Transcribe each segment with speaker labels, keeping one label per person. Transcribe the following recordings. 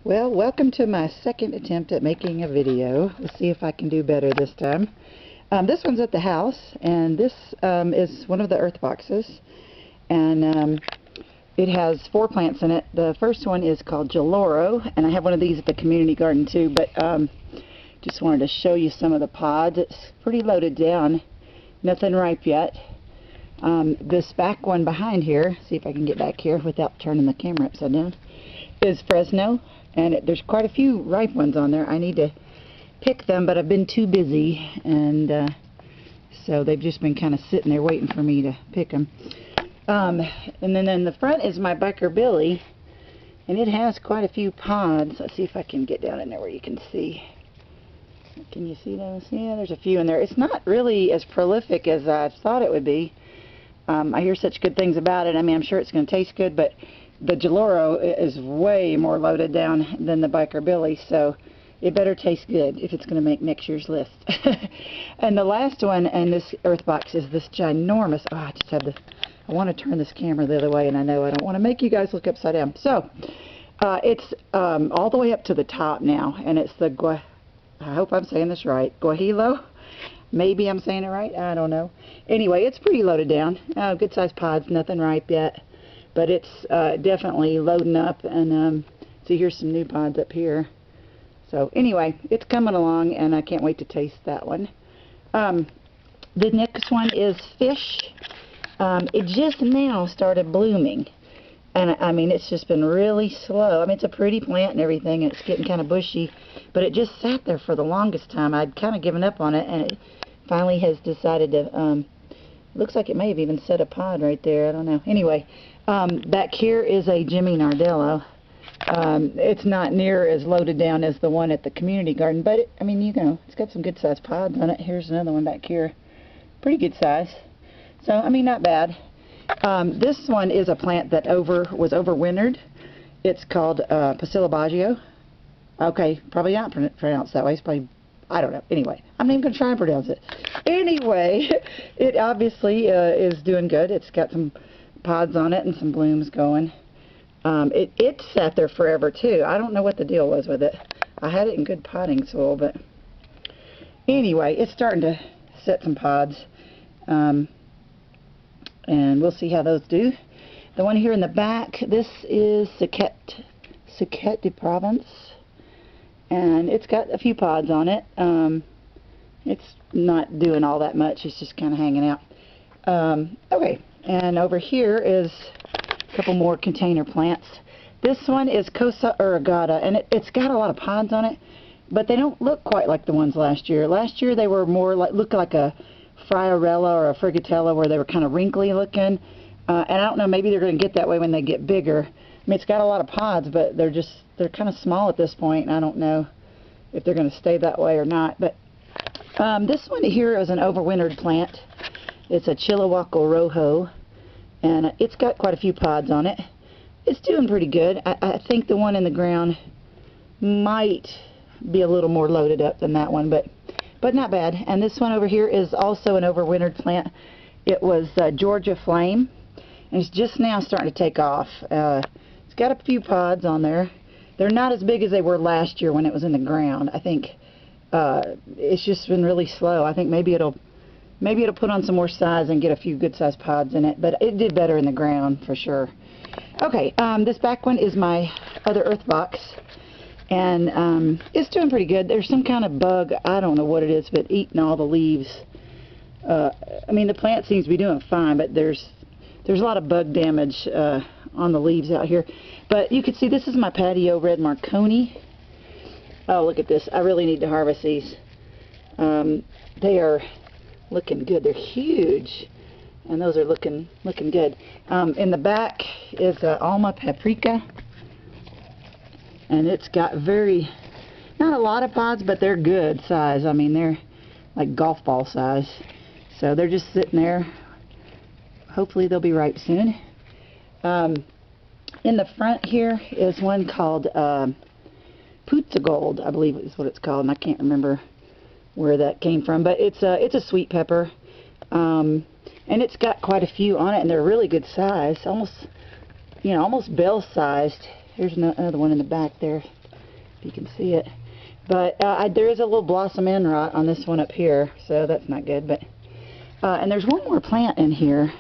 Speaker 1: Well, welcome to my second attempt at making a video. Let's see if I can do better this time. This one's at the house, and this is one of the earth boxes, and it has 4 plants in it. The first one is called Geloro, and I have one of these at the community garden too, but just wanted to show you some of the pods. It's pretty loaded down, nothing ripe yet. This back one behind here, see if I can get back here without turning the camera upside down, is Fresno. And there's quite a few ripe ones on there. I need to pick them, but I've been too busy, and so they've just been kind of sitting there waiting for me to pick them. And then in the front is my Biker Billy, and it has quite a few pods. Let's see if I can get down in there where you can see. Can you see those? Yeah, there's a few in there. It's not really as prolific as I thought it would be. I hear such good things about it. I mean, I'm sure it's going to taste good, but the Geloro is way more loaded down than the Biker Billy, so it better taste good if it's going to make next year's list. And the last one in this earth box is this ginormous, I want to turn this camera the other way, and I know I don't want to make you guys look upside down. So, it's all the way up to the top now, and it's the, I hope I'm saying this right, Guajillo? Maybe I'm saying it right, I don't know. Anyway, it's pretty loaded down. Good sized pods, nothing ripe yet. But it's definitely loading up, and so here's some new pods up here. So anyway, it's coming along, and I can't wait to taste that one. The next one is Fish. It just now started blooming, and I mean, it's just been really slow. I mean, it's a pretty plant and everything, and it's getting kind of bushy, but it just sat there for the longest time. I'd kind of given up on it, and it finally has decided to, looks like it may have even set a pod right there. I don't know. Anyway, back here is a Jimmy Nardello. It's not near as loaded down as the one at the community garden, but I mean, you know, it's got some good sized pods on it. Here's another one back here. Pretty good size. So, I mean, not bad. This one is a plant that was overwintered. It's called Pasilla. Okay, probably not pronounced that way. It's probably, I don't know. Anyway, I'm not even going to try and pronounce it. Anyway, it obviously is doing good. It's got some pods on it and some blooms going. It sat there forever too. I don't know what the deal was with it. I had it in good potting soil, but anyway, it's starting to set some pods, and we'll see how those do. The one here in the back, this is Ciquette de Provence, and it's got a few pods on it. It's not doing all that much. It's just kind of hanging out. Okay, and over here is a couple more container plants. This one is Cosa Irrigata, and it's got a lot of pods on it, but they don't look quite like the ones last year. Last year they were more look like a Friarella or a Frigatella, where they were kind of wrinkly looking, and I don't know, maybe they're going to get that way when they get bigger. I mean, it's got a lot of pods, but they're kind of small at this point, and I don't know if they're going to stay that way or not. But this one here is an overwintered plant. It's a Chilliwaco Rojo, and it's got quite a few pods on it. It's doing pretty good. I think the one in the ground might be a little more loaded up than that one, but not bad. And this one over here is also an overwintered plant. It was Georgia Flame, and it's just now starting to take off. It's got a few pods on there. They're not as big as they were last year when it was in the ground. I think it's just been really slow. I think maybe it'll put on some more size and get a few good sized pods in it, but it did better in the ground for sure. Okay, this back one is my other earth box, and it's doing pretty good. There's some kind of bug, I don't know what it is, but eating all the leaves. I mean, the plant seems to be doing fine, but there's a lot of bug damage on the leaves out here. But you can see this is my patio red Marconi. Oh, look at this. I really need to harvest these. They are looking good. They're huge, and those are looking good. In the back is Alma Paprika, and it's got not a lot of pods, but they're good size. I mean, they're like golf ball size, so they're just sitting there. Hopefully they'll be ripe soon. In the front here is one called Putzagold, I believe is what it's called, and I can't remember where that came from, but it's a sweet pepper, and it's got quite a few on it, and they're really good size, almost bell sized. Here's another one in the back there. if you can see it. But there is a little blossom end rot on this one up here, so that's not good. But and there's one more plant in here.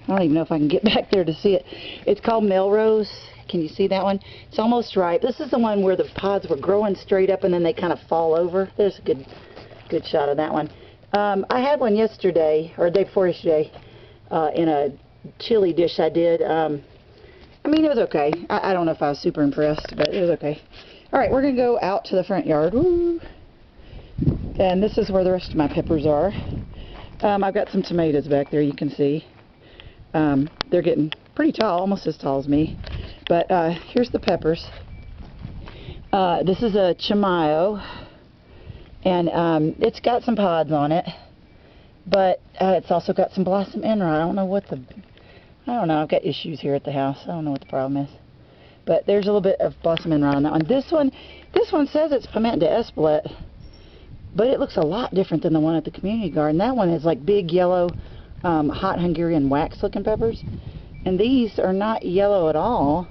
Speaker 1: I don't even know if I can get back there to see it. It's called Melrose. Can you see that one? It's almost ripe. This is the one where the pods were growing straight up and then they kind of fall over. There's a good shot of that one. I had one yesterday, or day before yesterday, in a chili dish I did. I mean, it was okay. I don't know if I was super impressed, but it was okay. Alright, we're going to go out to the front yard. Woo. And this is where the rest of my peppers are. I've got some tomatoes back there, you can see. They're getting pretty tall, almost as tall as me. But here's the peppers. This is a Chimayo, and it's got some pods on it, but it's also got some blossom end rot. I don't know, I've got issues here at the house. I don't know what the problem is. But there's a little bit of blossom end rot on that one. This one says it's Pimenta Espelette, but it looks a lot different than the one at the community garden. That one is like big yellow, hot Hungarian wax looking peppers. And these are not yellow at all,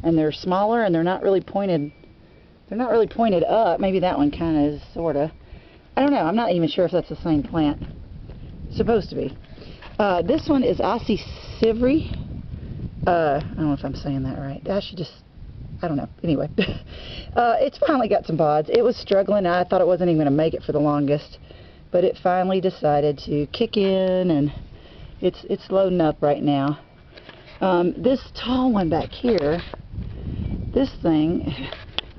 Speaker 1: and they're smaller, and they're not really pointed. They're not really pointed up. Maybe that one kind of is, sorta. I don't know. I'm not even sure if that's the same plant. It's supposed to be. This one is Ossie Sivry. I don't know if I'm saying that right. I don't know. Anyway, it's finally got some pods. It was struggling. I thought it wasn't even going to make it for the longest, but it finally decided to kick in, and it's loading up right now. This tall one back here, this thing,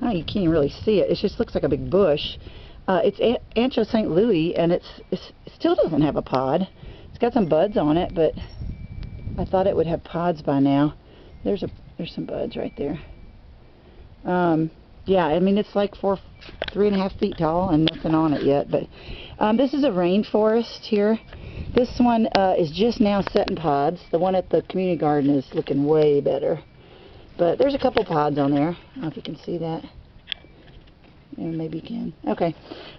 Speaker 1: oh, you can't really see it. It just looks like a big bush. It's Ancho St. Louis, and it still doesn't have a pod. It's got some buds on it, but I thought it would have pods by now. There's some buds right there. Yeah, I mean, it's like 3.5 feet tall and nothing on it yet. But this is a rainforest here. This one is just now setting pods. The one at the community garden is looking way better. But there's a couple pods on there. I don't know if you can see that. Yeah, maybe you can. Okay.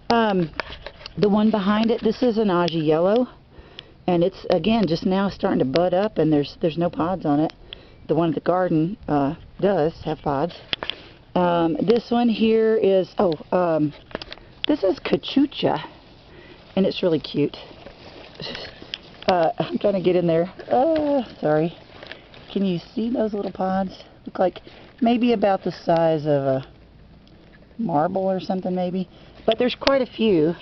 Speaker 1: The one behind it, this is an Aji Yellow. And it's, again, just now starting to bud up, and there's no pods on it. The one at the garden does have pods. This one here is, this is Cachucha, and it's really cute. I'm trying to get in there. Sorry. Can you see those little pods? Look like maybe about the size of a marble or something, maybe. But there's quite a few.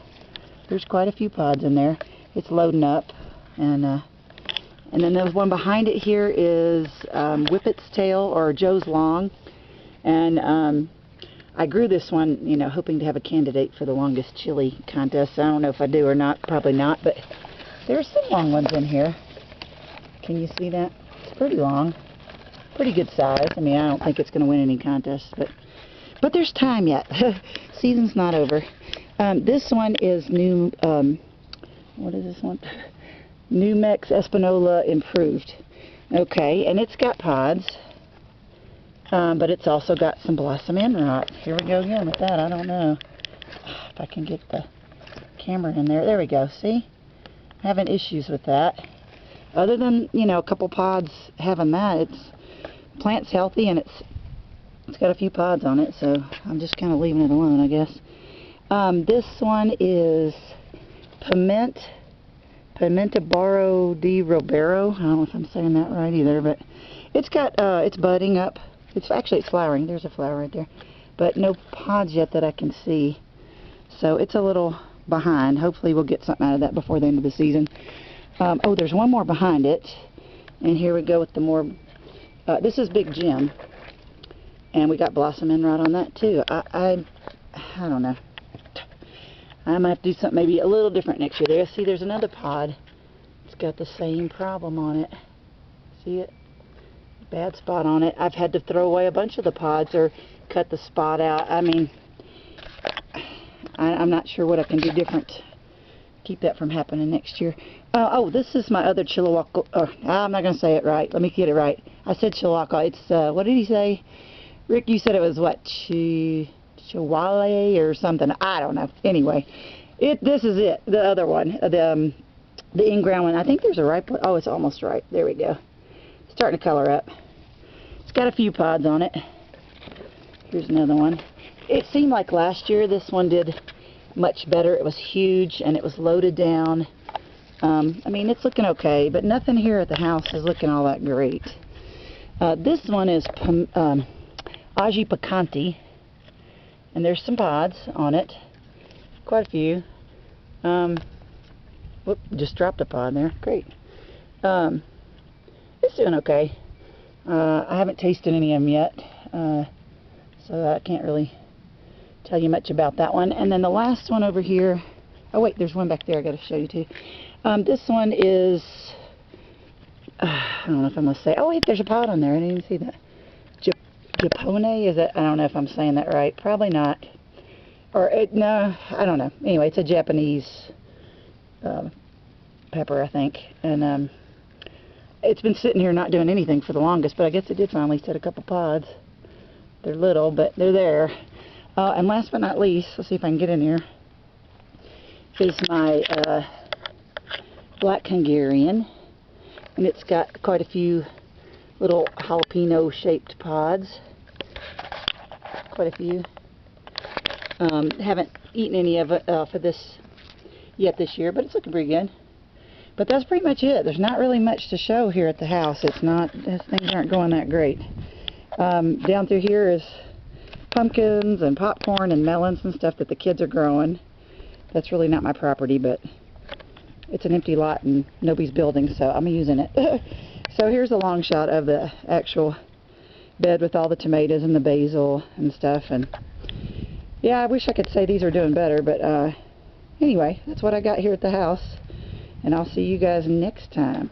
Speaker 1: There's quite a few pods in there. It's loading up. And then there's one behind it here is Whippet's Tail, or Joe's Long. And I grew this one, you know, hoping to have a candidate for the longest chili contest. I don't know if I do or not. Probably not, but there's some long ones in here. Can you see that? It's pretty long. Pretty good size. I mean, I don't think it's going to win any contests, but there's time yet. Season's not over. This one is new, what is this one? Numex Espanola Improved. Okay, and it's got pods, but it's also got some blossom end rot. Here we go again with that. I don't know if I can get the camera in there. There we go. See? Having issues with that. Other than, you know, a couple pods having that, plant's healthy, and it's got a few pods on it, so I'm just kind of leaving it alone, I guess. This one is Pimenta Barro di Robero. I don't know if I'm saying that right either, but it's got, it's budding up. It's flowering. There's a flower right there. But no pods yet that I can see. So it's a little behind. Hopefully we'll get something out of that before the end of the season. Oh, there's one more behind it. And here we go with the more, this is Big Jim. And we got blossom end rot on that too. I don't know. I might have to do something maybe a little different next year. There, see, there's another pod. It's got the same problem on it. See it? Bad spot on it. I've had to throw away a bunch of the pods or cut the spot out. I mean, I'm not sure what I can do different. Keep that from happening next year. Oh, this is my other Chilliwack. I'm not going to say it right. Let me get it right. I said Chilliwack. It's, what did he say? Rick, you said it was what? Chihuahua or something. I don't know. Anyway, this is it. The other one. The in-ground one. I think there's a ripe one. Oh, it's almost ripe. There we go. Starting to color up. It's got a few pods on it. Here's another one. It seemed like last year this one did much better. It was huge and it was loaded down. I mean, it's looking okay, but nothing here at the house is looking all that great. This one is Aji Picante, and there's some pods on it, quite a few. Whoop, just dropped a pod there. Great. It's doing okay. I haven't tasted any of them yet, so I can't really tell you much about that one. And then the last one over here, oh wait, there's one back there I got to show you too. This one is, I don't know if I'm going to say, oh wait, there's a pod on there, I didn't even see that. Japone, is it? I don't know if I'm saying that right, probably not. Or, no, I don't know. Anyway, it's a Japanese pepper, I think. And it's been sitting here not doing anything for the longest, but I guess it did finally set a couple pods. They're little, but they're there. And last but not least, let's see if I can get in here, is my Black Hungarian. And it's got quite a few little jalapeno shaped pods. Quite a few. Haven't eaten any of it for this yet this year, but it's looking pretty good. But that's pretty much it. There's not really much to show here at the house. It's not, things aren't going that great. Down through here is pumpkins and popcorn and melons and stuff that the kids are growing. That's really not my property, but it's an empty lot and nobody's building, so I'm using it. So here's a long shot of the actual bed with all the tomatoes and the basil and stuff. And yeah, I wish I could say these are doing better, but anyway, that's what I got here at the house. And I'll see you guys next time.